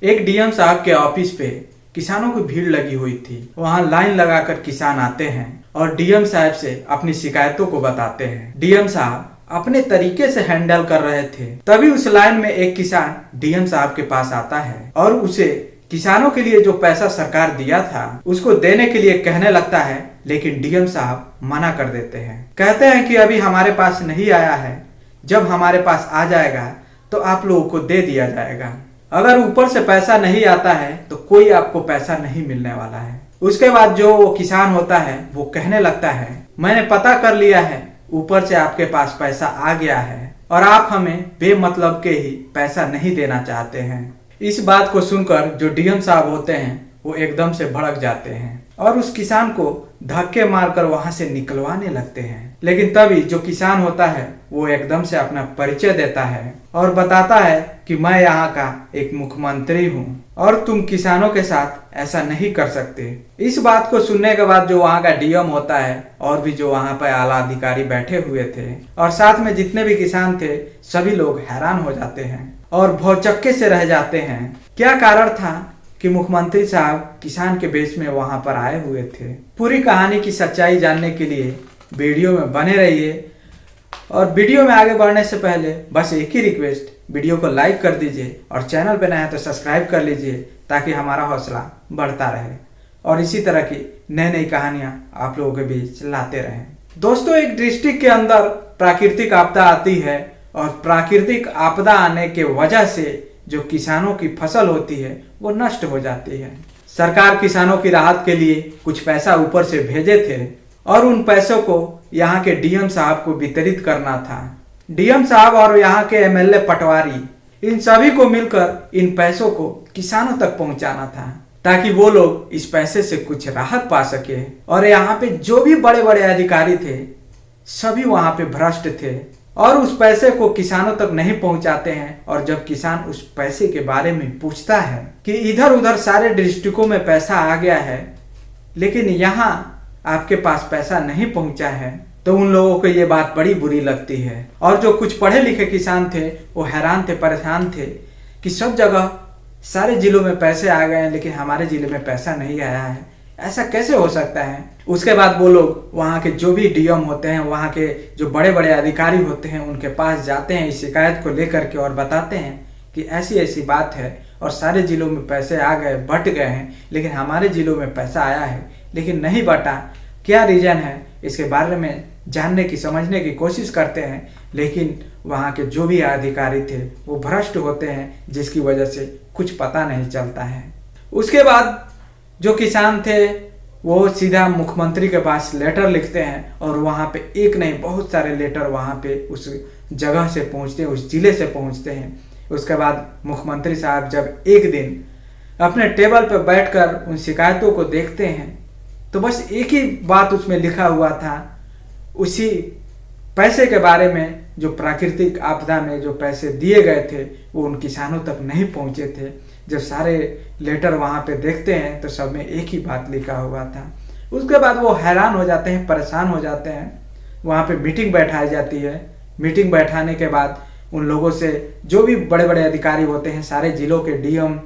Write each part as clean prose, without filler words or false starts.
एक डीएम साहब के ऑफिस पे किसानों की भीड़ लगी हुई थी। वहाँ लाइन लगाकर किसान आते हैं और डीएम साहब से अपनी शिकायतों को बताते हैं। डीएम साहब अपने तरीके से हैंडल कर रहे थे, तभी उस लाइन में एक किसान डीएम साहब के पास आता है और उसे किसानों के लिए जो पैसा सरकार दिया था उसको देने के लिए कहने लगता है, लेकिन डीएम साहब मना कर देते हैं। कहते हैं कि अभी हमारे पास नहीं आया है, जब हमारे पास आ जाएगा तो आप लोगों को दे दिया जाएगा। अगर ऊपर से पैसा नहीं आता है तो कोई आपको पैसा नहीं मिलने वाला है। उसके बाद जो वो किसान होता है वो कहने लगता है, मैंने पता कर लिया है, ऊपर से आपके पास पैसा आ गया है और आप हमें बेमतलब के ही पैसा नहीं देना चाहते हैं। इस बात को सुनकर जो डीएम साहब होते हैं वो एकदम से भड़क जाते हैं और उस किसान को धक्के मारकर वहां से निकलवाने लगते हैं। लेकिन तभी जो किसान होता है वो एकदम से अपना परिचय देता है और बताता है कि मैं यहाँ का एक मुख्यमंत्री हूँ और तुम किसानों के साथ ऐसा नहीं कर सकते। इस बात को सुनने के बाद जो वहाँ का डीएम होता है और भी जो वहाँ पर आला अधिकारी बैठे हुए थे और साथ में जितने भी किसान थे सभी लोग हैरान हो जाते हैं और भौचक्के से रह जाते हैं। क्या कारण था कि मुख्यमंत्री साहब किसान के वेश में वहां पर आए हुए थे। पूरी कहानी की सच्चाई जानने के लिए वीडियो में बने रहिए और वीडियो में आगे बढ़ने से पहले बस एक ही रिक्वेस्ट, वीडियो को लाइक कर दीजिए और चैनल पे नया है तो सब्सक्राइब कर लीजिए ताकि हमारा हौसला बढ़ता रहे और इसी तरह की नई नई कहानियां आप लोगों के बीच लाते रहें। दोस्तों, एक डिस्ट्रिक्ट के अंदर प्राकृतिक आपदा आती है और प्राकृतिक आपदा आने के वजह से जो किसानों की फसल होती है वो नष्ट हो जाती है। सरकार किसानों की राहत के लिए कुछ पैसा ऊपर से भेजे थे और उन पैसों को यहाँ के डीएम साहब को वितरित करना था। डीएम साहब और यहाँ के एमएलए पटवारी इन सभी को मिलकर इन पैसों को किसानों तक पहुंचाना था ताकि वो लोग इस पैसे से कुछ राहत पा सके। और यहाँ पे जो भी बड़े बड़े अधिकारी थे सभी वहां पे भ्रष्ट थे और उस पैसे को किसानों तक नहीं पहुंचाते हैं। और जब किसान उस पैसे के बारे में पूछता है कि इधर उधर सारे डिस्ट्रिक्टों में पैसा आ गया है लेकिन यहाँ आपके पास पैसा नहीं पहुंचा है, तो उन लोगों को ये बात बड़ी बुरी लगती है। और जो कुछ पढ़े लिखे किसान थे वो हैरान थे, परेशान थे कि सब जगह सारे जिलों में पैसे आ गए हैं लेकिन हमारे जिले में पैसा नहीं आया है, ऐसा कैसे हो सकता है। उसके बाद वो लोग वहाँ के जो भी डीएम होते हैं, वहाँ के जो बड़े बड़े अधिकारी होते हैं उनके पास जाते हैं इस शिकायत को लेकर के और बताते हैं कि ऐसी ऐसी बात है और सारे जिलों में पैसे आ गए, बट गए हैं, लेकिन हमारे जिलों में पैसा आया है लेकिन नहीं बटा। क्या रीजन है इसके बारे में जानने की, समझने की कोशिश करते हैं, लेकिन वहाँ के जो भी अधिकारी थे वो भ्रष्ट होते हैं जिसकी वजह से कुछ पता नहीं चलता है। उसके बाद जो किसान थे वो सीधा मुख्यमंत्री के पास लेटर लिखते हैं और वहाँ पे एक नहीं बहुत सारे लेटर वहाँ पे उस जगह से पहुँचते हैं, उस जिले से पहुँचते हैं। उसके बाद मुख्यमंत्री साहब जब एक दिन अपने टेबल पर बैठकर उन शिकायतों को देखते हैं तो बस एक ही बात उसमें लिखा हुआ था, उसी पैसे के बारे में जो प्राकृतिक आपदा में जो पैसे दिए गए थे वो उन किसानों तक नहीं पहुँचे थे। जब सारे लेटर वहाँ पे देखते हैं तो सब में एक ही बात लिखा हुआ था। उसके बाद वो हैरान हो जाते हैं, परेशान हो जाते हैं। वहाँ पे मीटिंग बैठाई जाती है। मीटिंग बैठाने के बाद उन लोगों से जो भी बड़े बड़े अधिकारी होते हैं, सारे जिलों के डीएम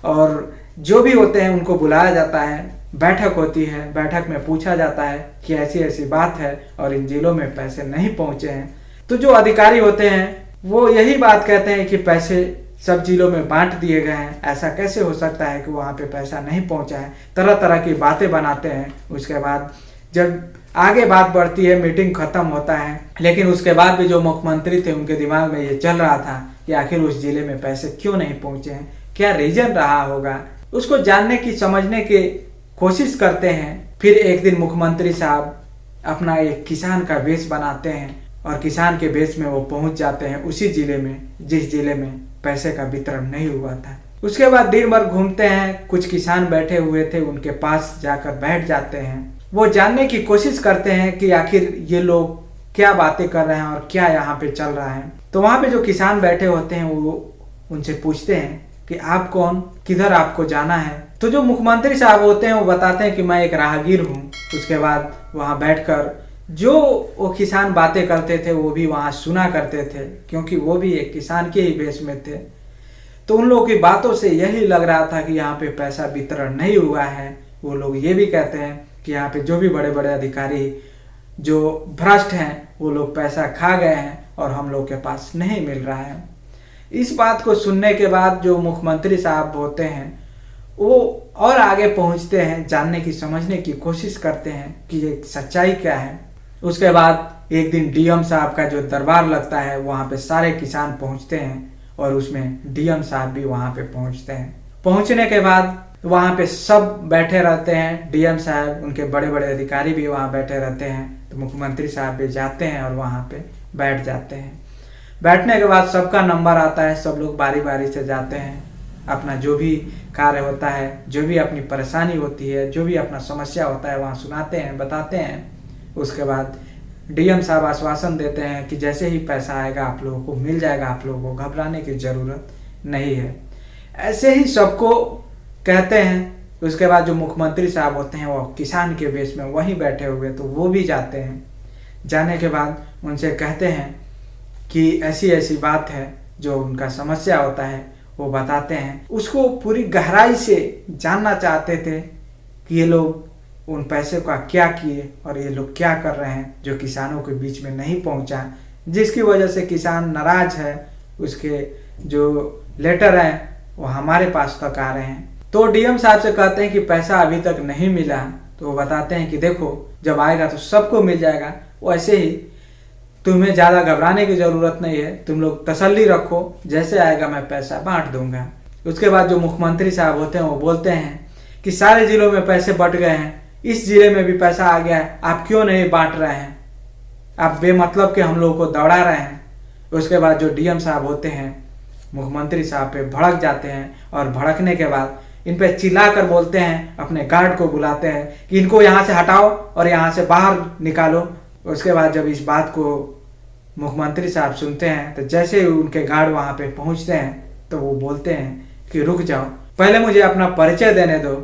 और जो भी होते हैं उनको बुलाया जाता है। बैठक होती है, बैठक में पूछा जाता है कि ऐसी ऐसी बात है और इन जिलों में पैसे नहीं पहुँचे हैं। तो जो अधिकारी होते हैं वो यही बात कहते हैं कि पैसे सब जिलों में बांट दिए गए हैं, ऐसा कैसे हो सकता है कि वहाँ पे पैसा नहीं पहुँचा है। तरह तरह की बातें बनाते हैं। उसके बाद जब आगे बात बढ़ती है, मीटिंग खत्म होता है, लेकिन उसके बाद भी जो मुख्यमंत्री थे उनके दिमाग में ये चल रहा था कि आखिर उस जिले में पैसे क्यों नहीं पहुँचे हैं, क्या रीजन रहा होगा। उसको जानने की, समझने की कोशिश करते हैं। फिर एक दिन मुख्यमंत्री साहब अपना एक किसान का वेश बनाते हैं और किसान के वेश में वो पहुँच जाते हैं उसी जिले में जिस जिले में पैसे का वितरण नहीं हुआ था। उसके बाद दिन भर घूमते हैं। कुछ किसान बैठे हुए थे, उनके पास जाकर बैठ जाते हैं। वो जानने की कोशिश करते हैं कि आखिर ये लोग क्या बातें कर रहे हैं और क्या यहाँ पे चल रहा है। तो वहाँ पे जो किसान बैठे होते हैं वो उनसे पूछते हैं कि आप कौन, किधर आपको जाना है। तो जो मुख्यमंत्री साहब होते हैं वो बताते हैं कि मैं एक राहगीर हूँ। उसके बाद वहाँ बैठकर जो वो किसान बातें करते थे वो भी वहाँ सुना करते थे क्योंकि वो भी एक किसान के ही वेश में थे। तो उन लोगों की बातों से यही लग रहा था कि यहाँ पे पैसा वितरण नहीं हुआ है। वो लोग ये भी कहते हैं कि यहाँ पे जो भी बड़े बड़े अधिकारी जो भ्रष्ट हैं वो लोग पैसा खा गए हैं और हम लोग के पास नहीं मिल रहा है। इस बात को सुनने के बाद जो मुख्यमंत्री साहब होते हैं वो और आगे पहुंचते हैं, जानने की समझने की कोशिश करते हैं कि ये सच्चाई क्या है। उसके बाद एक दिन डीएम साहब का जो दरबार लगता है वहाँ पे सारे किसान पहुँचते हैं और उसमें डीएम साहब भी वहाँ पे पहुँचते हैं। पहुँचने के बाद वहाँ पे सब बैठे रहते हैं, डीएम साहब, उनके बड़े बड़े अधिकारी भी वहाँ बैठे रहते हैं। तो मुख्यमंत्री साहब भी जाते हैं और वहाँ पे बैठ जाते हैं। बैठने के बाद सबका नंबर आता है, सब लोग बारी बारी से जाते हैं, अपना जो भी कार्य होता है, जो भी अपनी परेशानी होती है, जो भी अपना समस्या होता है वहाँ सुनाते हैं, बताते हैं। उसके बाद डीएम साहब आश्वासन देते हैं कि जैसे ही पैसा आएगा आप लोगों को मिल जाएगा, आप लोगों को घबराने की ज़रूरत नहीं है। ऐसे ही सबको कहते हैं। उसके बाद जो मुख्यमंत्री साहब होते हैं वो किसान के वेश में वहीं बैठे हुए, तो वो भी जाते हैं। जाने के बाद उनसे कहते हैं कि ऐसी ऐसी बात है, जो उनका समस्या होता है वो बताते हैं। उसको पूरी गहराई से जानना चाहते थे कि ये लोग उन पैसे का क्या किए और ये लोग क्या कर रहे हैं जो किसानों के बीच में नहीं पहुंचा, जिसकी वजह से किसान नाराज है। उसके जो लेटर हैं वो हमारे पास तक आ रहे हैं। तो डीएम साहब से कहते हैं कि पैसा अभी तक नहीं मिला। तो वो बताते हैं कि देखो जब आएगा तो सबको मिल जाएगा, वो ऐसे ही तुम्हें ज़्यादा घबराने की ज़रूरत नहीं है, तुम लोग तसल्ली रखो, जैसे आएगा मैं पैसा बांट दूंगा। उसके बाद जो मुख्यमंत्री साहब होते हैं वो बोलते हैं कि सारे जिलों में पैसे बट गए हैं, इस जिले में भी पैसा आ गया है, आप क्यों नहीं बांट रहे हैं, आप बेमतलब के हम लोगों को दौड़ा रहे हैं। उसके बाद जो डीएम साहब होते हैं मुख्यमंत्री साहब पे भड़क जाते हैं और भड़कने के बाद इन पे चिल्ला कर बोलते हैं, अपने गार्ड को बुलाते हैं कि इनको यहाँ से हटाओ और यहाँ से बाहर निकालो। उसके बाद जब इस बात को मुख्यमंत्री साहब सुनते हैं तो जैसे ही उनके गार्ड वहाँ पे पहुँचते हैं तो वो बोलते हैं कि रुक जाओ, पहले मुझे अपना परिचय देने दो।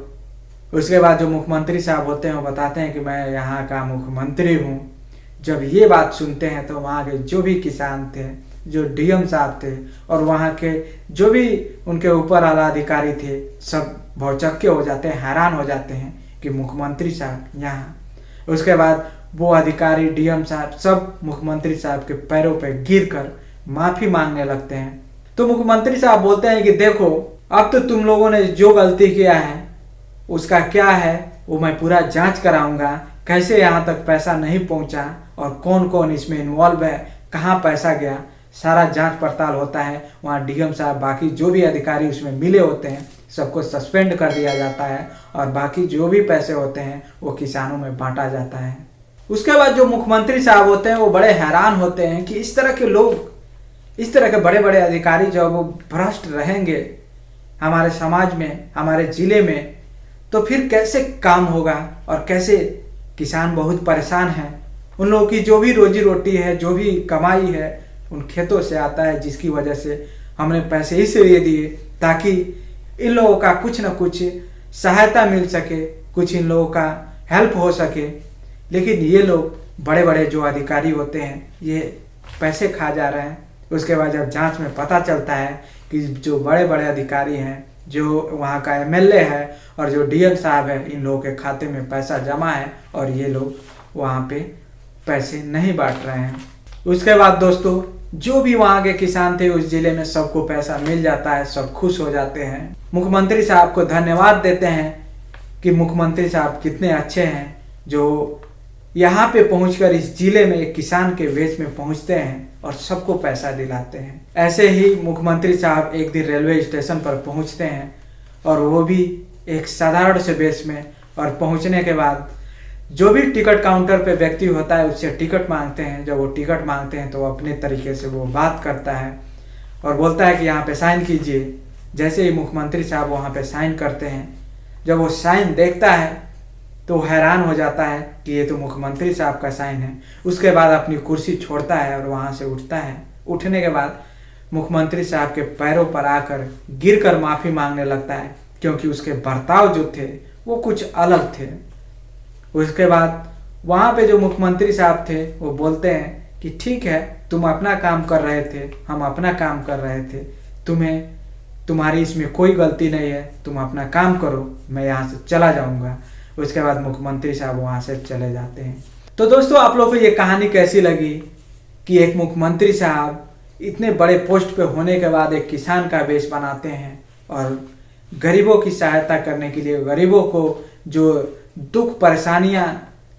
उसके बाद जो मुख्यमंत्री साहब होते हैं वो बताते हैं कि मैं यहाँ का मुख्यमंत्री हूँ। जब ये बात सुनते हैं तो वहाँ के जो भी किसान थे, जो डीएम साहब थे और वहाँ के जो भी उनके ऊपर आला अधिकारी थे, सब भौचक्के हो जाते हैं, हैरान हो जाते हैं कि मुख्यमंत्री साहब यहाँ। उसके बाद वो अधिकारी, डीएम साहब, सब मुख्यमंत्री साहब के पैरों पे गिरकर माफ़ी मांगने लगते हैं। तो मुख्यमंत्री साहब बोलते हैं कि देखो अब तो तुम लोगों ने जो गलती किया है उसका क्या है वो मैं पूरा जांच कराऊंगा, कैसे यहाँ तक पैसा नहीं पहुँचा और कौन कौन इसमें इन्वॉल्व है, कहाँ पैसा गया, सारा जांच पड़ताल होता है। वहाँ डीएम साहब, बाकी जो भी अधिकारी उसमें मिले होते हैं सबको सस्पेंड कर दिया जाता है और बाकी जो भी पैसे होते हैं वो किसानों में बांटा जाता है। उसके बाद जो मुख्यमंत्री साहब होते हैं वो बड़े हैरान होते हैं कि इस तरह के लोग, इस तरह के बड़े बड़े अधिकारी जब वो भ्रष्ट रहेंगे हमारे समाज में, हमारे जिले में, तो फिर कैसे काम होगा और कैसे किसान बहुत परेशान हैं। उन लोगों की जो भी रोजी रोटी है, जो भी कमाई है उन खेतों से आता है, जिसकी वजह से हमने पैसे इसलिए दिए ताकि इन लोगों का कुछ न कुछ सहायता मिल सके, कुछ इन लोगों का हेल्प हो सके। लेकिन ये लोग बड़े बड़े जो अधिकारी होते हैं ये पैसे खा जा रहे हैं। उसके बाद जब जांच में पता चलता है कि जो बड़े बड़े अधिकारी हैं, जो वहाँ का एमएलए है और जो डीएम साहब है, इन लोगों के खाते में पैसा जमा है और ये लोग वहाँ पे पैसे नहीं बांट रहे हैं। उसके बाद दोस्तों जो भी वहाँ के किसान थे उस जिले में सबको पैसा मिल जाता है, सब खुश हो जाते हैं। मुख्यमंत्री साहब को धन्यवाद देते हैं कि मुख्यमंत्री साहब कितने अच्छे हैं जो यहाँ पे पहुंचकर इस जिले में एक किसान के वेश में पहुंचते हैं और सबको पैसा दिलाते हैं। ऐसे ही मुख्यमंत्री साहब एक दिन रेलवे स्टेशन पर पहुंचते हैं और वो भी एक साधारण से वेश में, और पहुंचने के बाद जो भी टिकट काउंटर पे व्यक्ति होता है उससे टिकट मांगते हैं। जब वो टिकट मांगते हैं तो वो अपने तरीके से वो बात करता है और बोलता है कि यहाँ पे साइन कीजिए। जैसे ही मुख्यमंत्री साहब वहाँ पे साइन करते हैं, जब वो साइन देखता है तो हैरान हो जाता है कि ये तो मुख्यमंत्री साहब का साइन है। उसके बाद अपनी कुर्सी छोड़ता है और वहाँ से उठता है। उठने के बाद मुख्यमंत्री साहब के पैरों पर आकर गिरकर माफ़ी मांगने लगता है, क्योंकि उसके बर्ताव जो थे वो कुछ अलग थे। उसके बाद वहाँ पे जो मुख्यमंत्री साहब थे वो बोलते हैं कि ठीक है, तुम अपना काम कर रहे थे, हम अपना काम कर रहे थे, तुम्हें तुम्हारी इसमें कोई गलती नहीं है, तुम अपना काम करो, मैं यहाँ से चला जाऊँगा। उसके बाद मुख्यमंत्री साहब वहाँ से चले जाते हैं। तो दोस्तों, आप लोगों को ये कहानी कैसी लगी कि एक मुख्यमंत्री साहब इतने बड़े पोस्ट पे होने के बाद एक किसान का वेश बनाते हैं और गरीबों की सहायता करने के लिए, गरीबों को जो दुख परेशानियां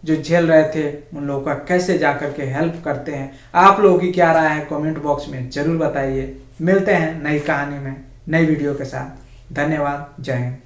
जो झेल रहे थे उन लोगों का कैसे जाकर के हेल्प करते हैं। आप लोगों की क्या राय है कमेंट बॉक्स में जरूर बताइए। मिलते हैं नई कहानी में, नई वीडियो के साथ। धन्यवाद। जय हिंद।